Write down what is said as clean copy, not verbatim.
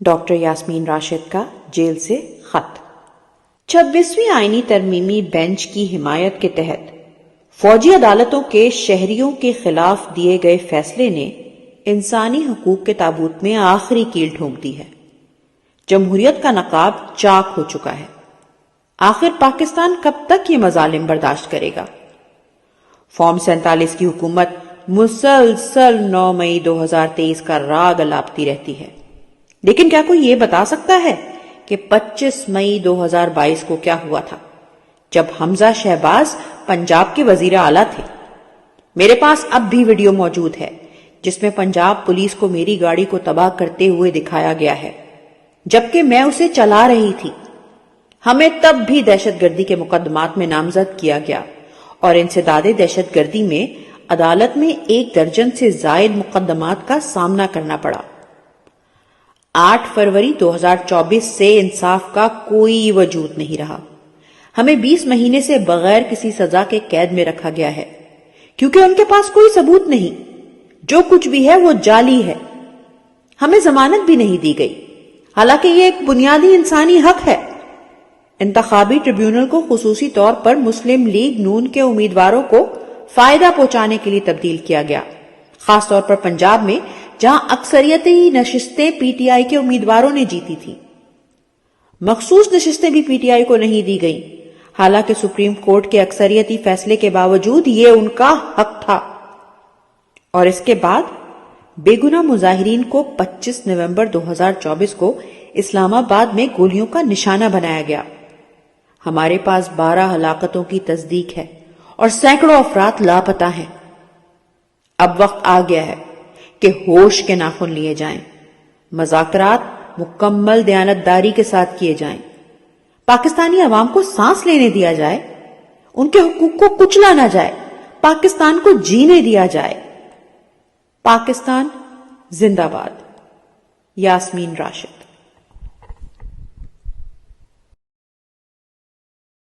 Doctor Yasmin Rashid کا jail سے خط۔ 26ویں آئینی ترمیمی بینچ کی حمایت کے تحت فوجی عدالتوں کے شہریوں کے خلاف دیے گئے فیصلے نے انسانی حقوق کے تابوت میں آخری کیل ٹھونک دی ہے۔ جمہوریت کا نقاب چاک ہو چکا ہے۔ آخر پاکستان کب تک یہ مظالم برداشت کرے گا؟ فارم 47 کی حکومت مسلسل 9 مئی 2023 کا راگ الاپتی رہتی ہے، لیکن کیا کوئی یہ بتا سکتا ہے کہ 25 مئی 2022 کو کیا ہوا تھا، جب حمزہ شہباز پنجاب کے وزیر اعلیٰ تھے؟ میرے پاس اب بھی ویڈیو موجود ہے جس میں پنجاب پولیس کو میری گاڑی کو تباہ کرتے ہوئے دکھایا گیا ہے، جبکہ میں اسے چلا رہی تھی۔ ہمیں تب بھی دہشت گردی کے مقدمات میں نامزد کیا گیا اور انسداد دہشت گردی میں عدالت میں 1 درجن سے زائد مقدمات کا سامنا کرنا پڑا۔ 8 فروری 2024 سے انصاف کا کوئی وجود نہیں رہا۔ ہمیں 20 مہینے سے بغیر کسی سزا کے قید میں رکھا گیا ہے، کیونکہ ان کے پاس کوئی ثبوت نہیں، جو کچھ بھی ہے وہ جعلی ہے۔ ہمیں ضمانت بھی نہیں دی گئی، حالانکہ یہ ایک بنیادی انسانی حق ہے۔ انتخابی ٹریبیونل کو خصوصی طور پر مسلم لیگ نون کے امیدواروں کو فائدہ پہنچانے کے لیے تبدیل کیا گیا، خاص طور پر پنجاب میں جہاں اکثریتی نشستیں پی ٹی آئی کے امیدواروں نے جیتی تھی۔ مخصوص نشستیں بھی پی ٹی آئی کو نہیں دی گئیں، حالانکہ سپریم کورٹ کے اکثریتی فیصلے کے باوجود یہ ان کا حق تھا۔ اور اس کے بعد بے گناہ مظاہرین کو 25 نومبر 2024 کو اسلام آباد میں گولیوں کا نشانہ بنایا گیا۔ ہمارے پاس 12 ہلاکتوں کی تصدیق ہے اور سینکڑوں افراد لاپتہ ہیں۔ اب وقت آ گیا ہے کہ ہوش کے ناخن لیے جائیں، مذاکرات مکمل دیانتداری کے ساتھ کیے جائیں، پاکستانی عوام کو سانس لینے دیا جائے، ان کے حقوق کو کچلا نہ جائے، پاکستان کو جینے دیا جائے۔ پاکستان زندہ باد۔ یاسمین راشد۔